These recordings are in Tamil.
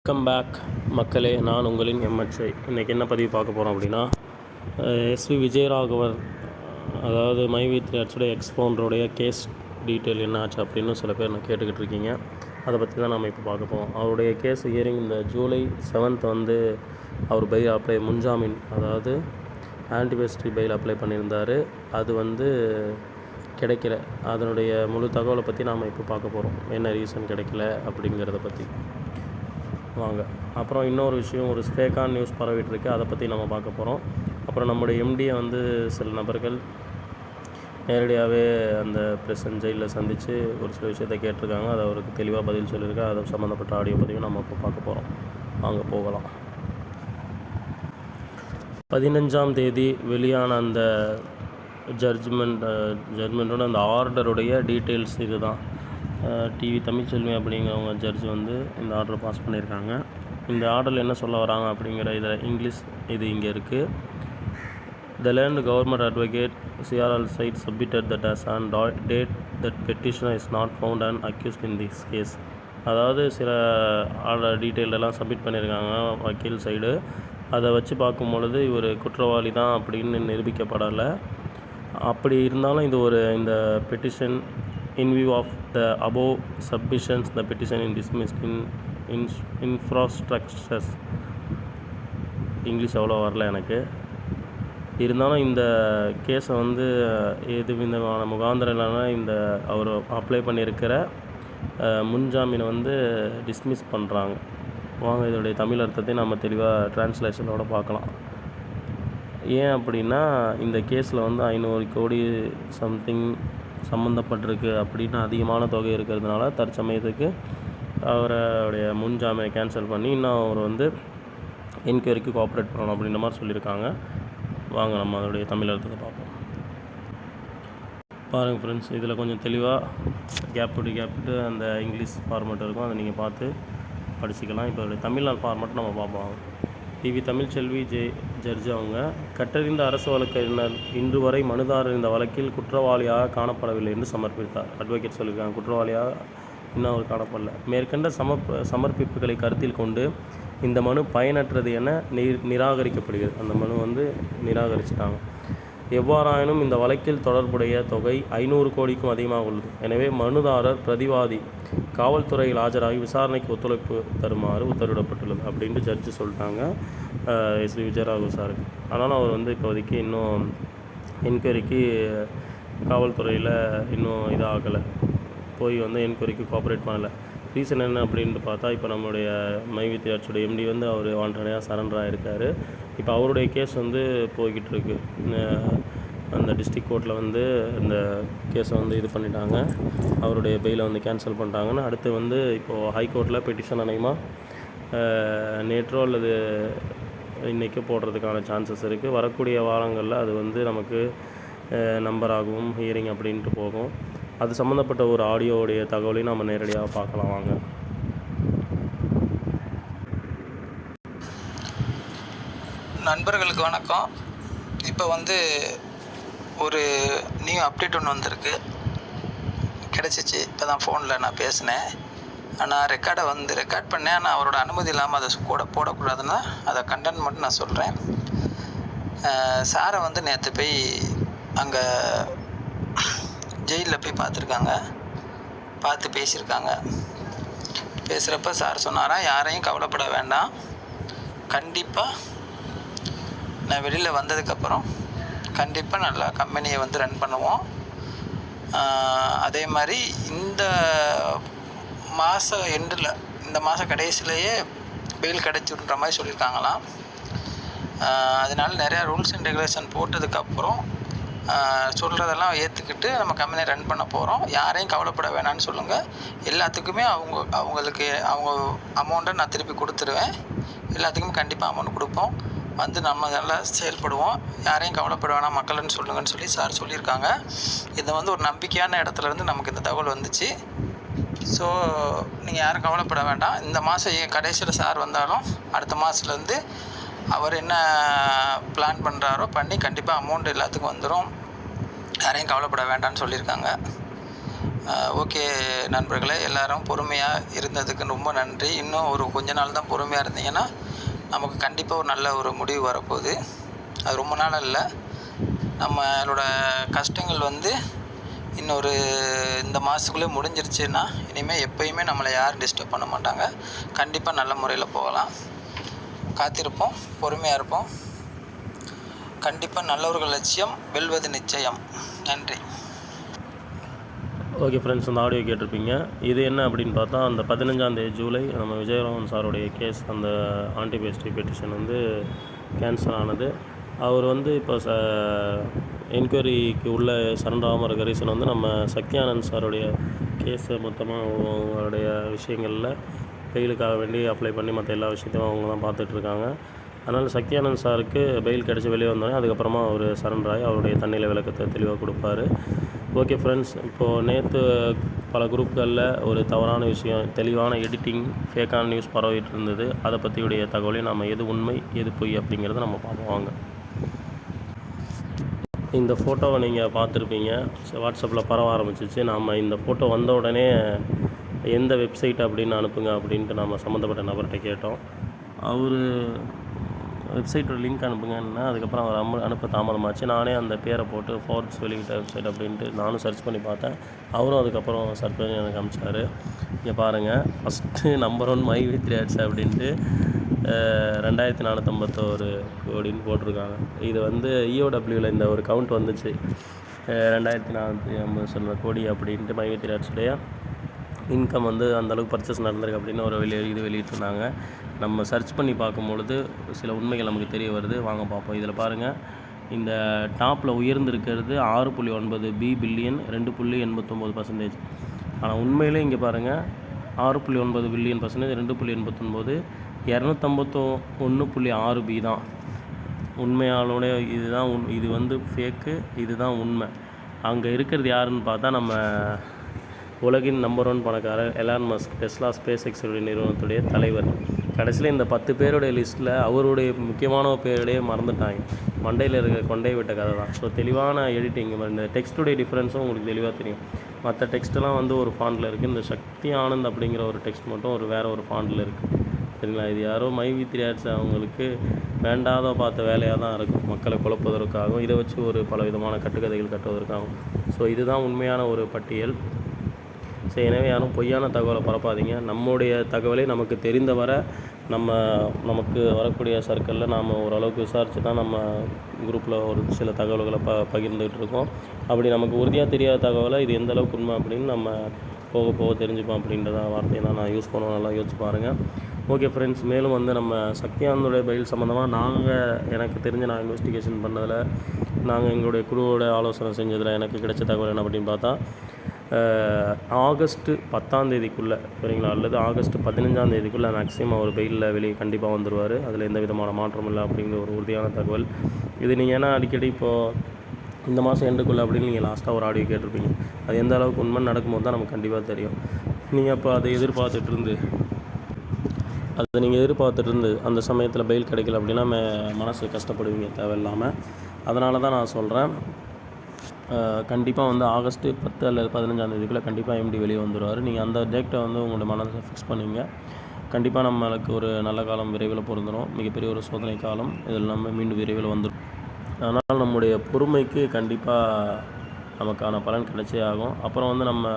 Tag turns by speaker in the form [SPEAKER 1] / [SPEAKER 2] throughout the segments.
[SPEAKER 1] வெல்கம் பேக் மக்களே. நான் உங்களின் எம்எச்ஐ. இன்றைக்கி என்ன பதிவு பார்க்க போகிறோம் அப்படின்னா, எஸ்வி விஜயராகவர், அதாவது மை வி 3 ஆர்ட்ஸோடைய எக்ஸ் ஃபவுண்டருடைய கேஸ் டீட்டெயில் என்ன ஆச்சு அப்படின்னு சில பேர் நான் கேட்டுக்கிட்டு இருக்கீங்க. அதை பற்றி தான் நம்ம இப்போ பார்க்க போகிறோம். அவருடைய கேஸ் ஹியரிங் இந்த ஜூலை 7th வந்து அவர் பெயில் அப்ளை, முன்ஜாமீன் அதாவது ஆன்டிவெஸ்ட்ரி பெயில் அப்ளை பண்ணியிருந்தார். அது வந்து கிடைக்கல. அதனுடைய முழு தகவலை பற்றி நாம் இப்போ பார்க்க போகிறோம். என்ன ரீசன் கிடைக்கல அப்படிங்கிறத பற்றி வாங்க. அப்புறம் இன்னொரு விஷயம், ஒரு ஃபேக்கான நியூஸ் பரவிட்டுருக்கு, அதை பற்றி நம்ம பார்க்க போகிறோம். அப்புறம் நம்முடைய எம்டியை வந்து சில நபர்கள் நேரடியாகவே அந்த பிரசன்ட் ஜெயிலில் சந்தித்து ஒரு சில விஷயத்தை கேட்டிருக்காங்க. அதை அவருக்கு தெளிவாக பதில் சொல்லியிருக்காங்க. அதை சம்மந்தப்பட்ட ஆடியோ பதிவும் நம்ம இப்போ பார்க்க போகிறோம். வாங்க போகலாம். 15ஆம் தேதி வெளியான அந்த ஜட்மெண்ட்டோட அந்த ஆர்டருடைய டீட்டெயில்ஸ் இது தான். டிவி தமிழ்ச்செல்வி அப்படிங்கிறவங்க ஜட்ஜ் வந்து இந்த ஆர்டரை பாஸ் பண்ணியிருக்காங்க. இந்த ஆர்டரில் என்ன சொல்ல வராங்க அப்படிங்கிற இதில் இங்கிலீஷ் இது இங்கே இருக்குது. The land government advocate CRL site submitted that as on date that petitioner is not found and accused in this case. அதாவது சில ஆர்டர் டீட்டெயில் எல்லாம் சப்மிட் பண்ணியிருக்காங்க வக்கீல் சைடு. அதை வச்சு பார்க்கும் பொழுது இவர் குற்றவாளி தான் அப்படின்னு நிரூபிக்கப்படலை. அப்படி இருந்தாலும் இந்த petition in view of the above submissions, the petition is dismissed in infrastructures. English அவ்வளோ வரல எனக்கு. இருந்தாலும் இந்த கேஸை வந்து எது விதமான முகாந்திரம் இல்லாமல் இந்த அவர் அப்ளை பண்ணியிருக்கிற முன்ஜாமீனை வந்து டிஸ்மிஸ் பண்ணுறாங்க. வாங்க இதோடைய தமிழ் அர்த்தத்தை நம்ம தெளிவாக டிரான்ஸ்லேஷனோட பார்க்கலாம். ஏன் அப்படின்னா, இந்த கேஸில் வந்து 500 கோடி சம்திங் சம்மந்தப்பட்டிருக்கு அப்படின்னு அதிகமான தொகை இருக்கிறதுனால தற்சமயத்துக்கு அவருடைய முன்ஜாமீனை கேன்சல் பண்ணி இன்னும் அவர் வந்து என்கொயரிக்கு கோஆப்ரேட் பண்ணணும் அப்படின்ற மாதிரி சொல்லியிருக்காங்க. வாங்க நம்ம அதோடைய தமிழ் அர்த்தத்தை பார்ப்போம். பாருங்கள் ஃப்ரெண்ட்ஸ், இதில் கொஞ்சம் தெளிவாக கேப்பிட்டு அந்த இங்கிலீஷ் ஃபார்மேட் இருக்கும். அதை நீங்கள் பார்த்து படிச்சுக்கலாம். இப்போ அதோடைய தமிழ்நாடு ஃபார்மேட் நம்ம பார்ப்போம். டிவி தமிழ்ச்செல்வி ஜட்ஜ் அவங்க, கற்றறிந்த அரசு வழக்கறிஞர் இன்று வரை மனுதாரர் இந்த வழக்கில் குற்றவாளியாக காணப்படவில்லை என்று சமர்ப்பித்தார். அட்வொகேட் சொல்லியிருக்காங்க, குற்றவாளியாக இன்னும் அவர் காணப்படல. மேற்கண்ட சமர்ப்பிப்புகளை கருத்தில் கொண்டு இந்த மனு பயனற்றது என நிராகரிக்கப்படுகிறது. அந்த மனு வந்து நிராகரிச்சிட்டாங்க. எவ்வாறாயினும் இந்த வழக்கில் தொடர்புடைய தொகை 500 கோடிக்கும் அதிகமாக உள்ளது. எனவே மனுதாரர் பிரதிவாதி காவல்துறையில் ஆஜராகி விசாரணைக்கு ஒத்துழைப்பு தருமாறு உத்தரவிடப்பட்டுள்ளது அப்படின்ட்டு ஜட்ஜு சொல்லிட்டாங்க எஸ்வி விஜயராகவ் சாருக்கு. ஆனாலும் அவர் வந்து இப்போதைக்கு இன்னும் என்கொயரிக்கு காவல்துறையில் இன்னும் இதாகலை, போய் வந்து என்கொயரிக்கு கோஆப்ரேட் பண்ணலை. ரீசன் என்ன அப்படின்ட்டு பார்த்தா, இப்போ நம்மளுடைய மை வி 3 ஆர்ட்ஸோட எம்டி வந்து அவர் வாண்டடாக சரண்டர் ஆகிருக்காரு. இப்போ அவருடைய கேஸ் வந்து போய்கிட்டு இருக்கு. அந்த டிஸ்ட்ரிக்ட் கோர்ட்டில் வந்து இந்த கேஸை வந்து இது பண்ணிட்டாங்க, அவருடைய பெயிலை வந்து கேன்சல் பண்ணிட்டாங்கன்னு. அடுத்து வந்து இப்போது ஹைகோர்ட்டில் பெட்டிஷன் அநேகமாக நேற்றோ அல்லது இன்றைக்கோ போடுறதுக்கான சான்சஸ் இருக்குது. வரக்கூடிய வாரங்களில் அது வந்து நமக்கு நம்பராகவும் ஹியரிங் அப்படின்ட்டு போகும். அது சம்மந்தப்பட்ட ஒரு ஆடியோவுடைய தகவலையும் நம்ம நேரடியாக பார்க்கலாம். வாங்க.
[SPEAKER 2] நண்பர்களுக்கு வணக்கம். இப்போ வந்து ஒரு நியூ அப்டேட் ஒன்று வந்திருக்கு, கிடச்சிச்சு. இப்போ தான் ஃபோனில் நான் பேசினேன். நான் ரெக்கார்ட் பண்ணேன். ஆனால் அவரோட அனுமதி இல்லாமல் அதை கூட போடக்கூடாதுன்னா அதை கண்டென்ட் மட்டும் நான் சொல்கிறேன். சாரை வந்து நேற்று போய் அங்கே ஜெயிலில் போய் பார்த்து பேசியிருக்காங்க. பேசுகிறப்ப சார் சொன்னாராம், யாரையும் கவலைப்பட வேண்டாம், கண்டிப்பாக நான் வெளியில் வந்ததுக்கப்புறம் கண்டிப்பாக நல்லா கம்பெனியை வந்து ரன் பண்ணுவோம். அதே மாதிரி இந்த மாத எண்டில், இந்த மாத கடைசியிலேயே பெயில் கிடைச்சிடுற மாதிரி சொல்லியிருக்காங்களாம். அதனால நிறையா ரூல்ஸ் அண்ட் ரெகுலேஷன் போட்டதுக்கப்புறம் சொல்கிறதெல்லாம் ஏற்றுக்கிட்டு நம்ம கம்பெனியை ரன் பண்ண போகிறோம். யாரையும் கவலைப்பட வேணான்னு சொல்லுங்கள். எல்லாத்துக்குமே அவங்களுக்கு அவங்க அமௌண்ட்டை நான் திருப்பி கொடுத்துருவேன். எல்லாத்துக்குமே கண்டிப்பாக அமௌண்ட் கொடுப்போம். வந்து நம்ம நல்லா செயல்படுவோம். யாரையும் கவலைப்பட வேணாம் மக்கள்னு சொல்லுங்கன்னு சொல்லி சார் சொல்லியிருக்காங்க. இது வந்து ஒரு நம்பிக்கையான இடத்துலேருந்து நமக்கு இந்த தகவல் வந்துச்சு. ஸோ நீங்கள் யாரும் கவலைப்பட வேண்டாம். இந்த மாதம் கடைசியில் சார் வந்தாலும் அடுத்த மாதத்துலேருந்து அவர் என்ன பிளான் பண்ணுறாரோ பண்ணி கண்டிப்பாக அமௌண்ட் எல்லாத்துக்கும் வந்துடும். யாரையும் கவலைப்பட வேண்டாம்னு சொல்லியிருக்காங்க. ஓகே நண்பர்களே, எல்லாரும் பொறுமையாக இருந்ததுக்கு ரொம்ப நன்றி. இன்னும் ஒரு கொஞ்ச நாள் தான் பொறுமையாக இருந்தீங்கன்னா நமக்கு கண்டிப்பாக ஒரு நல்ல ஒரு முடிவு வரப்போகுது. அது ரொம்ப நாள் இல்லை. நம்மளோட கஷ்டங்கள் இன்னொரு இந்த மாதத்துக்குள்ளே முடிஞ்சிருச்சுன்னா இனிமேல் எப்போயுமே நம்மளை யாரும் டிஸ்டர்ப் பண்ண மாட்டாங்க. கண்டிப்பாக நல்ல முறையில் போகலாம். காத்திருப்போம், பொறுமையாக இருப்போம். கண்டிப்பாக நல்லவர்கள் லட்சியம் வெல்வது நிச்சயம். நன்றி.
[SPEAKER 1] ஓகே ஃப்ரெண்ட்ஸ், அந்த ஆடியோ கேட்டிருப்பீங்க. இது என்ன அப்படின்னு பார்த்தா, அந்த 15 ஜூலை நம்ம விஜயராகவன் சாருடைய கேஸ், அந்த ஆன்டிபேஸ்டி பெட்டிஷன் கேன்சல் ஆனது. அவர் இப்போ என்கொயரிக்கு உள்ள சரண்டர் ஆகாமல் இருக்க ரீசன் நம்ம சக்தியானந்த் சாருடைய கேஸை மொத்தமாக அவங்களுடைய விஷயங்களில் பெயிலுக்காக வேண்டி அப்ளை பண்ணி மற்ற எல்லா விஷயத்தையும் அவங்க தான் பார்த்துட்ருக்காங்க. அதனால் சக்தியானந்த் சாருக்கு பெயில் கிடச்சி வெளியே வந்தோடனே அதுக்கப்புறமா அவர் சரண்டர் ஆகி அவருடைய தண்ணியில் விளக்கத்தை தெளிவாக கொடுப்பாரு. ஓகே ஃப்ரெண்ட்ஸ், இப்போது நேற்று பல குரூப்களில் ஒரு தவறான விஷயம், தெளிவான எடிட்டிங், ஃபேக்கான நியூஸ் பரவிட்டு இருந்தது. அதை பற்றியுடைய தகவலையும் நம்ம எது உண்மை எது பொய் அப்படிங்கிறத நம்ம பார்ப்போம் வாங்க. இந்த ஃபோட்டோவை நீங்கள் பார்த்துருப்பீங்க, வாட்ஸ்அப்பில் பரவ ஆரம்பிச்சிச்சு. நாம் இந்த ஃபோட்டோ வந்த உடனே எந்த வெப்சைட் அப்படின்னு அனுப்புங்க அப்படின்ட்டு நம்ம சம்மந்தப்பட்ட நபர்கிட்ட கேட்டோம். அவர் வெப்சைட்டோட லிங்க் அனுப்புங்கன்னா அதுக்கப்புறம் அவர் அனுப்ப தாமதமாச்சு. நானே அந்த பேரை போட்டு ஃபோர்ப்ஸ் வெளியிட்ட வெப்சைட் அப்படின்ட்டு நானும் சர்ச் பண்ணி பார்த்தேன். அவரும் அதுக்கப்புறம் சர்ச் பண்ணி எனக்கு அனுப்பிச்சார். இங்கே பாருங்கள், first number 1 my with rates அப்படின்ட்டு 2451 கோடின்னு போட்டிருக்காங்க. இது இஓடபிள்யூவில் இந்த ஒரு கவுண்ட் வந்துச்சு, 2450 கோடி அப்படின்ட்டு மை வித் ரேட்ஸுடைய இன்கம் அந்தளவுக்கு பர்ச்சேஸ் நடந்திருக்கு அப்படின்னு ஒரு வெளியிட்டிருந்தாங்க. நம்ம சர்ச் பண்ணி பார்க்கும்பொழுது சில உண்மைகள் நமக்கு தெரிய வருது. வாங்க பார்ப்போம். இதில் பாருங்கள், இந்த டாப்பில் உயர்ந்திருக்கிறது 6.9 பில்லியன் 2.89%. ஆனால் உண்மையிலே இங்கே பாருங்கள், 6.9 பில்லியன் பர்சன்டேஜ் 2.89 251.6 தான் உண்மையாளோட. இது ஃபேக்கு, இதுதான் உண்மை. அங்கே இருக்கிறது யாருன்னு பார்த்தா நம்ம உலகின் நம்பர் 1 பணக்காரர் Elon Musk, Tesla Space X நிறுவனத்துடைய தலைவர். கடைசியில் இந்த 10 பேருடைய லிஸ்ட்டில் அவருடைய முக்கியமான பேருடைய மறந்துட்டாங்க. மண்டையில் இருக்கிற கொண்டே விட்ட கதை தான். ஸோ தெளிவான எடிட்டிங், இந்த டெக்ஸ்ட்டுடைய டிஃப்ரென்ஸும் உங்களுக்கு தெளிவாக தெரியும். மற்ற டெக்ஸ்ட்டெலாம் ஒரு ஃபாண்டில் இருக்குது. இந்த சக்தி ஆனந்த் அப்படிங்கிற ஒரு டெக்ஸ்ட் மட்டும் வேறு ஒரு ஃபாண்டில் இருக்குது. சரிங்களா? இது யாரோ மை வித் ரேட்ஸ் அவங்களுக்கு வேண்டாத பார்த்த வேலையாக தான் இருக்கும், மக்களை குழப்பதற்காகவும் இதை வச்சு பல விதமான கட்டுக்கதைகள் கட்டுவதற்காகவும். ஸோ இதுதான் உண்மையான ஒரு பட்டியல். ஸோ எனவே யாரும் பொய்யான தகவலை பரப்பாதீங்க. நம்முடைய தகவலை நமக்கு தெரிந்தவரை நமக்கு வரக்கூடிய சர்க்கிளில் நாம் ஓரளவுக்கு விசாரித்து தான் நம்ம குரூப்பில் ஒரு சில தகவல்களை பகிர்ந்துகிட்டு இருக்கோம். அப்படி நமக்கு உறுதியாக தெரியாத தகவலை இது எந்த அளவுக்கு உண்மை அப்படின்னு நம்ம போக போக தெரிஞ்சுப்போம் அப்படின்றத வார்த்தையை தான் நான் யூஸ் பண்ணுவோம். நல்லா யோசிச்சு பாருங்கள். ஓகே ஃப்ரெண்ட்ஸ், மேலும் நம்ம சக்தியானந்தோடைய பெயில் சம்மந்தமாக எனக்கு தெரிஞ்ச நான் இன்வெஸ்டிகேஷன் பண்ணதில், நாங்கள் எங்களுடைய குழுவோட ஆலோசனை செஞ்சதில் எனக்கு கிடைச்ச தகவல் என்ன அப்படின்னு பார்த்தா, ஆகஸ்ட்டு 10 சரிங்களா, அல்லது ஆகஸ்ட் 15 மேக்ஸிமம் அவர் பெயிலில் வெளியே கண்டிப்பாக வந்துடுவார். அதில் எந்த விதமான மாற்றம் இல்லை அப்படிங்கிற ஒரு உறுதியான தகவல். இது நீங்கள் ஏன்னா அடிக்கடி இப்போது இந்த மாதம் எண்டுக்குள்ளே அப்படின்னு நீங்கள் லாஸ்ட்டாக ஒரு ஆடியோ கேட்டிருப்பீங்க. அது எந்த அளவுக்கு உண்மை நடக்கும்போது தான் நமக்கு கண்டிப்பாக தெரியும். நீங்கள் அப்போ அதை எதிர்பார்த்துட்டு அந்த சமயத்தில் பெயில் கிடைக்கல அப்படின்னா மனசு கஷ்டப்படுவீங்க தேவையில்லாமல். அதனால தான் நான் சொல்கிறேன், கண்டிப்பாக ஆகஸ்ட் 10 அல்லது 15 கண்டிப்பாக எம்டி வெளியே வந்துடுவார். நீங்கள் அந்த டேட்டை உங்களோட மனதை ஃபிக்ஸ் பண்ணிங்க. கண்டிப்பாக நம்மளுக்கு ஒரு நல்ல காலம் விரைவில் பொருந்துடும். மிகப்பெரிய ஒரு சோதனை காலம் இதில் நம்ம மீண்டும் விரைவில் வந்துடும். அதனால் நம்முடைய பொறுமைக்கு கண்டிப்பாக நமக்கான பலன் கிடைச்சே ஆகும். அப்புறம் நம்ம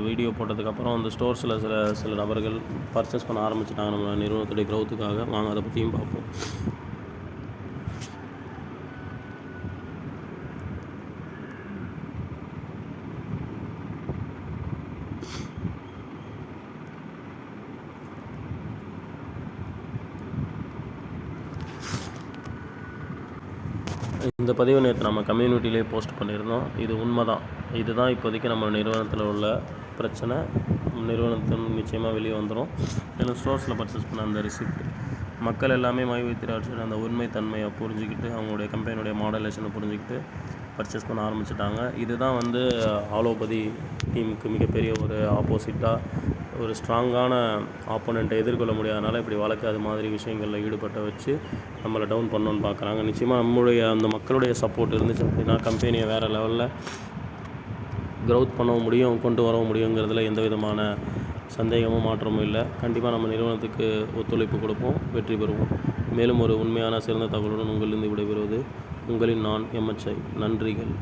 [SPEAKER 1] வீடியோ போட்டதுக்கப்புறம் ஸ்டோர்ஸில் சில நபர்கள் பர்ச்சேஸ் பண்ண ஆரம்பிச்சிட்டாங்க நம்ம நிறுவனத்துடைய க்ரௌத்துக்காக. வாங்க அதை பற்றியும் பார்ப்போம். இந்த பதிவு நேற்று நம்ம கம்யூனிட்டியிலே போஸ்ட் பண்ணியிருந்தோம். இது உண்மை தான். இதுதான் இப்போதைக்கு நம்ம நிறுவனத்தில் உள்ள பிரச்சனை. நிறுவனத்தில் நிச்சயமாக வெளியே வந்துடும். ஏன்னா ஸ்டோர்ஸில் பர்ச்சேஸ் பண்ண அந்த ரிசிப்ட் மக்கள் எல்லாமே மை வித் ரேட்ஸ் அந்த உண்மைத்தன்மையை புரிஞ்சுக்கிட்டு, அவங்களுடைய கம்பெனியுடைய மாடலேஷனை புரிஞ்சுக்கிட்டு பர்ச்சேஸ் பண்ண ஆரம்பிச்சிட்டாங்க. இதுதான் ஆலோபதி டீமுக்கு மிகப்பெரிய ஒரு ஆப்போசிட்டாக ஒரு ஸ்ட்ராங்கான ஆப்போனண்ட்டை எதிர்கொள்ள முடியாதனால இப்படி வழக்கு அது மாதிரி விஷயங்களில் ஈடுபட்ட வச்சு நம்மளை டவுன் பண்ணணுன்னு பார்க்குறாங்க. நிச்சயமாக நம்மளுடைய அந்த மக்களுடைய சப்போர்ட் இருந்துச்சு அப்படின்னா கம்பெனியை வேறு லெவலில் க்ரௌத் பண்ணவும் முடியும், கொண்டு வரவும் முடியுங்கிறதுல எந்த விதமான சந்தேகமும் மாற்றமும் இல்லை. கண்டிப்பாக நம்ம நிறுவனத்துக்கு ஒத்துழைப்பு கொடுப்போம், வெற்றி பெறுவோம். மேலும் ஒரு உண்மையான சிறந்த தகவலுடன் உங்களிலிருந்து விடைபெறுவது உங்களின் நான் MHI. நன்றிகள்.